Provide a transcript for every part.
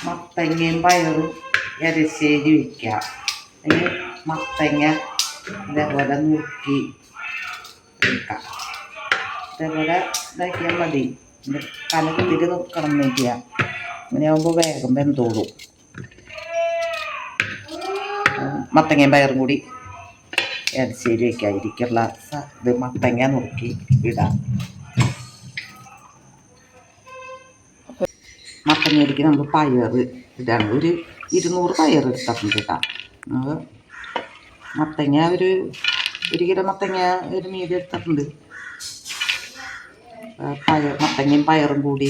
മത്തങ്ങയും പയറും എരിശ്ശേരി വയ്ക്കുക. അതിന് മത്തങ്ങ ഇതേപോലെ നുറുക്കി എടുക്കാം. ഇതേപോലെ ഇതാക്കിയാൽ മതി. കലത്തിരി നുറുക്കണം എന്നില്ല. അങ്ങനെയാകുമ്പോൾ വേഗം വെന്തോളും. മത്തങ്ങയും പയറും കൂടി എരിശ്ശേരി വയ്ക്കാതിരിക്കുള്ള ഇത് മത്തങ്ങ നുറുക്കി ഇടാം. മത്തങ്ങയിലേക്ക് നമുക്ക് പയർ ഇടാണ്. ഒരു 200 പയർ എടുത്തിട്ടുണ്ട് കേട്ടോ. മത്തങ്ങ ഒരു കിലോ മത്തങ്ങ ഒരു മീതി എടുത്തിട്ടുണ്ട്. മത്തങ്ങയും പയറും കൂടി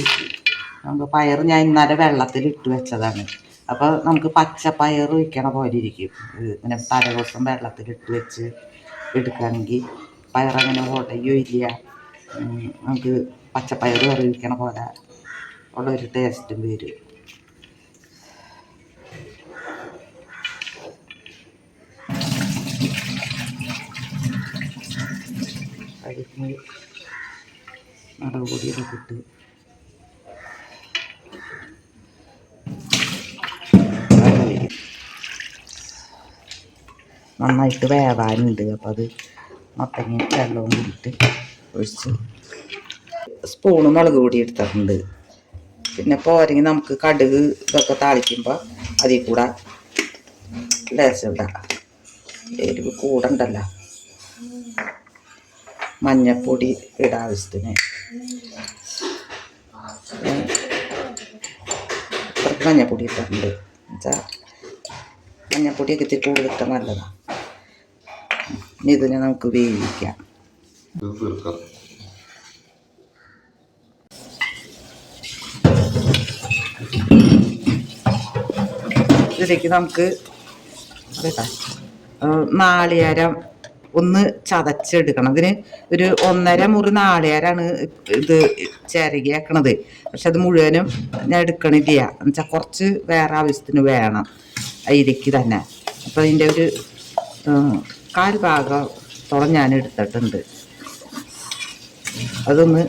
നമുക്ക് പയർ ഞാൻ ഇന്നലെ വെള്ളത്തിലിട്ട് വെച്ചതാണ്. അപ്പോൾ നമുക്ക് പച്ചപ്പയർ വയ്ക്കണ പോലെ ഇരിക്കും. ഇങ്ങനെ തലേദിവസം വെള്ളത്തിലിട്ട് വെച്ച് എടുക്കുകയാണെങ്കിൽ പയറങ്ങനെ ഉടയോ ഇല്ല. നമുക്ക് പച്ചപ്പയർ കറി വയ്ക്കണ പോലെ ഉള്ളൊരു ടേസ്റ്റും വരും. അതിന് മുളക് പൊടിയൊക്കെ ഇട്ട് നന്നായിട്ട് വേവാനുണ്ട്. അപ്പോൾ അത് മത്തങ്ങയും വെള്ളവും കൂടിയിട്ട് ഒഴിച്ച് സ്പൂണ് മുളക് പൊടി എടുത്തിട്ടുണ്ട്. പിന്നെ പോരെങ്കിൽ നമുക്ക് കടുക് ഇതൊക്കെ താളിക്കുമ്പോൾ അതിൽ കൂടെ ലേശം ഇടാം. എരിവ് കൂടണ്ടല്ലോ. മഞ്ഞപ്പൊടി ഇടാം ആവശ്യത്തിന്. കുറച്ച് മഞ്ഞപ്പൊടി ഇട്ടിട്ടുണ്ട്. എന്നുവെച്ചാൽ മഞ്ഞപ്പൊടിയൊക്കെ ഇത്തിരി കൂടുതലിട്ട് നല്ലതാണ്. ഇനി ഇതിനെ നമുക്ക് വേവിക്കാം. ഇതിലേക്ക് നമുക്ക് നാളികേരം ഒന്ന് ചതച്ചെടുക്കണം. ഇതിന് ഒരു 1.5 മുറി നാളികേരമാണ് ഇത് ചിരകിയാക്കണത്. പക്ഷെ അത് മുഴുവനും ഞാൻ എടുക്കണില്ല. എന്നുവെച്ചാൽ കുറച്ച് വേറെ ആവശ്യത്തിന് വേണം അതിലേക്ക് തന്നെ. അപ്പോൾ അതിൻ്റെ ഒരു 1/4 ഭാഗത്തോളം ഞാൻ എടുത്തിട്ടുണ്ട്. അതൊന്ന്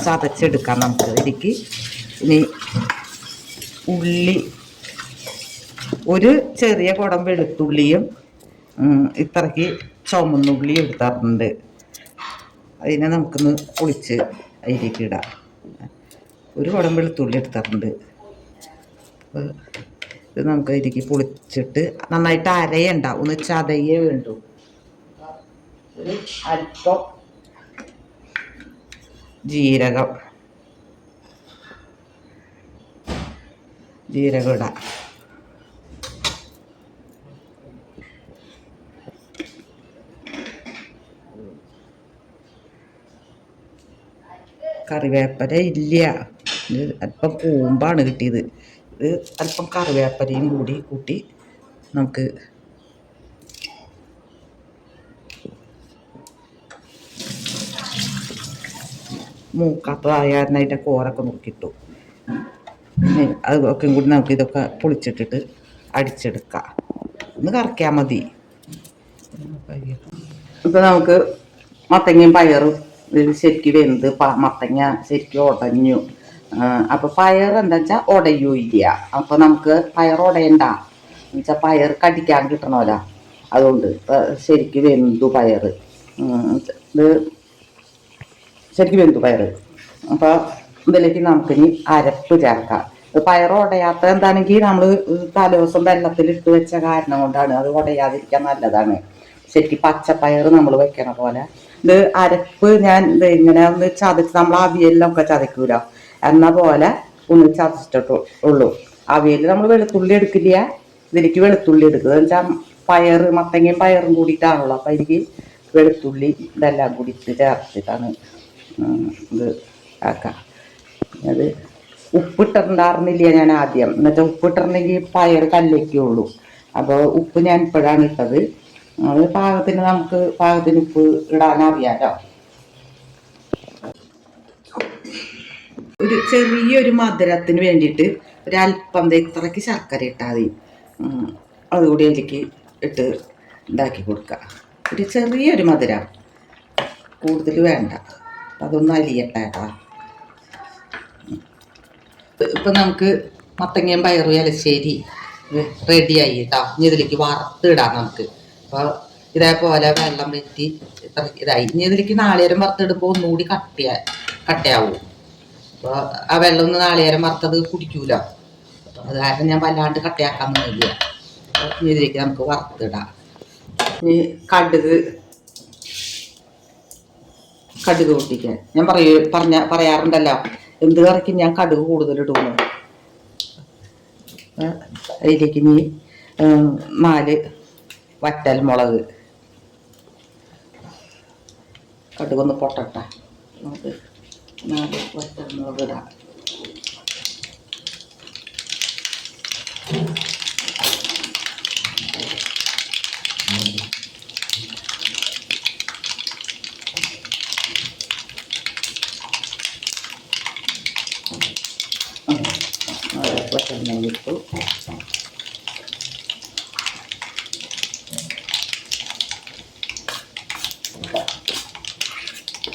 ചതച്ചെടുക്കാം നമുക്ക്. ഇതിലേക്ക് ഇനി ഉള്ളി, ഒരു ചെറിയ കുടം വെളുത്തുള്ളിയും ഇത്രയ്ക്ക് ചുമന്നുള്ളി എടുത്തിട്ടുണ്ട്. അതിനെ നമുക്കൊന്ന് പൊളിച്ച് അതിലേക്ക് ഇടാം. ഒരു കുടം വെളുത്തുള്ളി എടുത്തിട്ടുണ്ട്. ഇത് നമുക്ക് അതിലേക്ക് പൊളിച്ചിട്ട് നന്നായിട്ട് അരയണ്ട, ഒന്ന് ചതയേ വേണ്ടു. ഒരു അല്പം ജീരകം ഇടാം. കറിവേപ്പില ഇല്ല, ഇത് അല്പം കൂമ്പാണ് കിട്ടിയത്. ഇത് അല്പം കറിവേപ്പിലയും കൂടി കൂട്ടി നമുക്ക് മൂക്കാത്തതായ അതിൻ്റെ കോരൊക്കെ നോക്കിയിട്ടു. അതൊക്കെ കൂടി നമുക്ക് ഇതൊക്കെ പൊളിച്ചിട്ടിട്ട് അടിച്ചെടുക്കാം. ഒന്ന് കറക്കിയാൽ മതി. ഇപ്പം നമുക്ക് മത്തങ്ങയും പയറും ശരിക്കും വെന്ത് മത്തങ്ങ ശരിക്കും ഉടഞ്ഞു. അപ്പോൾ പയർ എന്താ വെച്ചാൽ ഉടയോ ഇല്ല. അപ്പോൾ നമുക്ക് പയർ ഉടയണ്ട എന്നുവെച്ചാൽ പയർ കടിക്കാൻ കിട്ടണമല്ലോ. അതുകൊണ്ട് ശരിക്കും വെന്തു പയർ. ഇത് ശരിക്കും വെന്തു പയർ. അപ്പോൾ ഇതിലേക്ക് നമുക്കിനി അരപ്പ് ചേർക്കാം. പയർ ഉടയാത്ത എന്താണെങ്കിൽ നമ്മൾ തലേദിവസം വെള്ളത്തിലിട്ട് വെച്ച കാരണം കൊണ്ടാണ്. അത് ഉടയാതിരിക്കാൻ നല്ലതാണ്. ശരിക്കും പച്ചപ്പയർ നമ്മൾ വെക്കണ പോലെ. ഇത് അരപ്പ് ഞാൻ ഇങ്ങനെ ഒന്ന് ചതച്ച്, നമ്മൾ അവിയലിലൊക്കെ ചതക്കൂല എന്ന പോലെ ഒന്ന് ചതച്ചിട്ടുള്ളൂ. അവിയൽ നമ്മൾ വെളുത്തുള്ളി എടുക്കില്ല, ഇതിലേക്ക് വെളുത്തുള്ളി എടുക്കുക. എന്ന് വെച്ചാൽ മത്തങ്ങയും പയറും കൂടിയിട്ടാണല്ലോ. അപ്പം അതിലേക്ക് വെളുത്തുള്ളി ഇതെല്ലാം കൂടി ചേർത്തിട്ടാണ് ഇത് ആക്കാം. അത് ഉപ്പിട്ടിട്ടുണ്ടായിരുന്നില്ല ഞാൻ ആദ്യം. എന്നുവെച്ചാൽ ഉപ്പിട്ടിട്ടുണ്ടെങ്കിൽ പയർ കല്ലേക്കുള്ളൂ. അപ്പോൾ ഉപ്പ് ഞാൻ ഇപ്പോഴാണ് ഇട്ടത്. അത് പാകത്തിന് നമുക്ക് പാകത്തിന് ഉപ്പ് ഇടാനറിയാലോ. ഒരു ചെറിയൊരു മധുരത്തിന് വേണ്ടിയിട്ട് ഒരല്പം ഇത്രയ്ക്ക് ശർക്കര ഇട്ടാൽ മതി. അതുകൂടി അതിലേക്ക് ഇട്ട് ഇതാക്കി കൊടുക്കുക. ഒരു ചെറിയൊരു മധുരം, കൂടുതൽ വേണ്ട. അതൊന്നും അലിയട്ടെ കേട്ടോ. ഇപ്പം നമുക്ക് മത്തങ്ങയും പയറും ഇലശ്ശേരി റെഡിയായി കേട്ടോ. ഇനി ഇതിലേക്ക് വറുത്തിടാം നമുക്ക്. അപ്പോൾ ഇതേപോലെ വെള്ളം വെറ്റി ഇതായി. ഇനി ഇതിലേക്ക് നാളികേരം വറുത്തിടുമ്പോൾ ഒന്നുകൂടി കട്ടയാവും. അപ്പോൾ ആ വെള്ളം ഒന്ന് നാളികേരം വറുത്തത് കുടിക്കൂല. അത് കാരണം ഞാൻ വല്ലാണ്ട് കട്ടയാക്കാൻ നിന്നില്ല. ഇനി ഇതിലേക്ക് നമുക്ക് വറുത്തിടാം. ഇനി കടുക് പൊട്ടിക്കാൻ ഞാൻ പറയാറുണ്ടല്ലോ, എന്ത് കറിക്കും ഞാൻ കടുക് കൂടുതൽ ഇടുന്നു. അതിലേക്ക് ഇനി 4 വറ്റൽ മുളക്. കടുകൊന്ന് പൊട്ടട്ടെ. നമുക്ക് 4 വറ്റൽ മുളക് ഇടാം. വറ്റൽമുളകിട്ടു.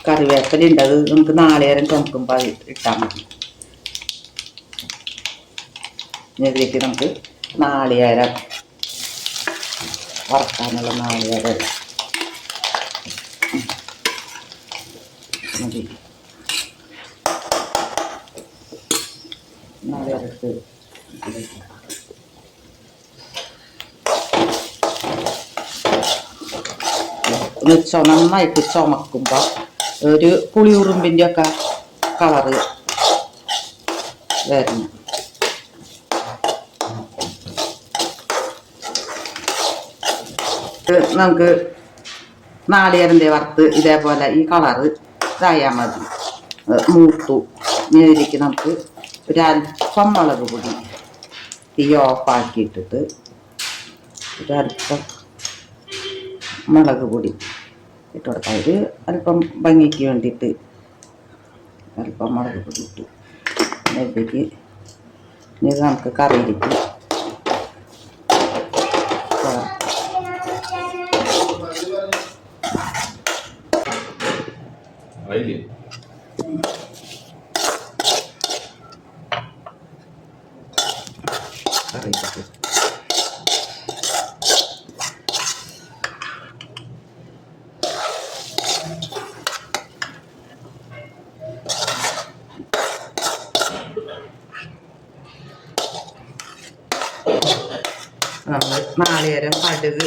കറിവേപ്പിലുണ്ട്, അത് നമുക്ക് നാളികേരം ചുമക്കുമ്പോൾ ഇട്ടാൽ മതി. ഇതിലേക്ക് നമുക്ക് നാളികേരം വറക്കാനുള്ള നാളികേരം മതി. നാളികേരത്ത് നന്നായിട്ട് ചുമക്കുമ്പോൾ ഒരു പുളിയുറുമ്പിൻ്റെ ഒക്കെ കളറ് വരണം. നമുക്ക് നാളികേരൻ്റെ വറുത്ത് ഇതേപോലെ ഈ കളറ് ഇതായാൽ മതി. മൂത്തു. ഇതിലേക്ക് നമുക്ക് ഒരല്പം മുളക് പൊടി തീ ഓഫാക്കിയിട്ടിട്ട് ഒരല്പം മുളക് പൊടി ഇട്ട് കൊടുക്കാം. ഒരു അല്പം ഭംഗിക്ക് വേണ്ടിയിട്ട് അല്പം മുളക് പൊടി ഇട്ടു. ഇതിലേക്ക് ഇത് നമുക്ക് കറിയിലേക്ക് നാളികേരം, കടുക്,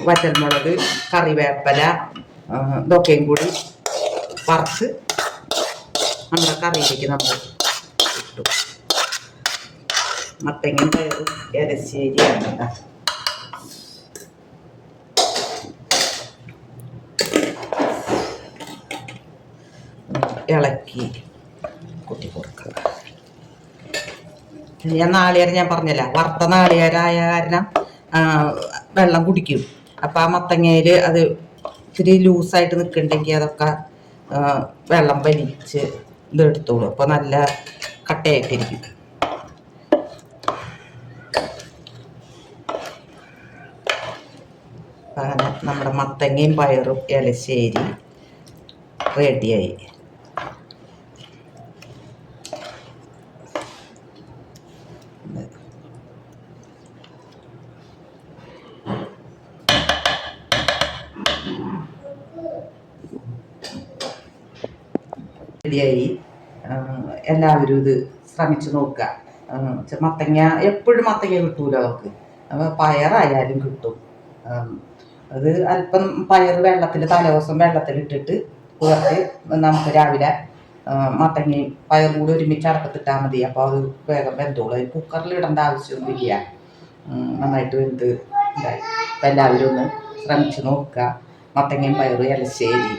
വറ്റൽമുളക്, കറിവേപ്പില ഇതൊക്കെയും കൂടി വറുത്ത് നമ്മുടെ കറിയിലേക്ക് നമ്മൾ ഇട്ടു. മത്തങ്ങയും പയറും ഇലശ്ശേരിയാണ്. ഇളക്കി കുത്തി കൊടുക്കുക. ഞാൻ നാളികേരം ഞാൻ പറഞ്ഞില്ല, വറുത്ത നാളികേരമായ കാരണം വെള്ളം കുടിക്കും. അപ്പം ആ മത്തങ്ങയിൽ അത് ഇത്തിരി ലൂസായിട്ട് നിൽക്കുന്നുണ്ടെങ്കിൽ അതൊക്കെ വെള്ളം വലിച്ച് ഇതെടുത്തോളൂ. അപ്പോൾ നല്ല കട്ടയായിട്ടിരിക്കും. അങ്ങനെ നമ്മുടെ മത്തങ്ങയും പയറും ഇലശ്ശേരി റെഡിയായി. റെഡിയായി. എല്ലാവരും ഇത് ശ്രമിച്ചു നോക്കുക. മത്തങ്ങ എപ്പോഴും മത്തങ്ങ കിട്ടൂല അവർക്ക്. പയറായാലും കിട്ടും. അത് അല്പം പയർ തലേദിവസം വെള്ളത്തിലിട്ടിട്ട് കുറച്ച് നമുക്ക് രാവിലെ മത്തങ്ങയും പയറും കൂടി ഒരുമിച്ച് അടപ്പത്തിട്ടാൽ മതി. അപ്പോൾ അത് വേഗം വെന്തോളൂ. കുക്കറിൽ ഇടേണ്ട ആവശ്യമൊന്നുമില്ല. നന്നായിട്ട് വെന്ത് ഇതായി. അപ്പം എല്ലാവരും ഒന്ന് ശ്രമിച്ചു നോക്കുക. മത്തങ്ങയും പയറും ഇലശ്ശേരി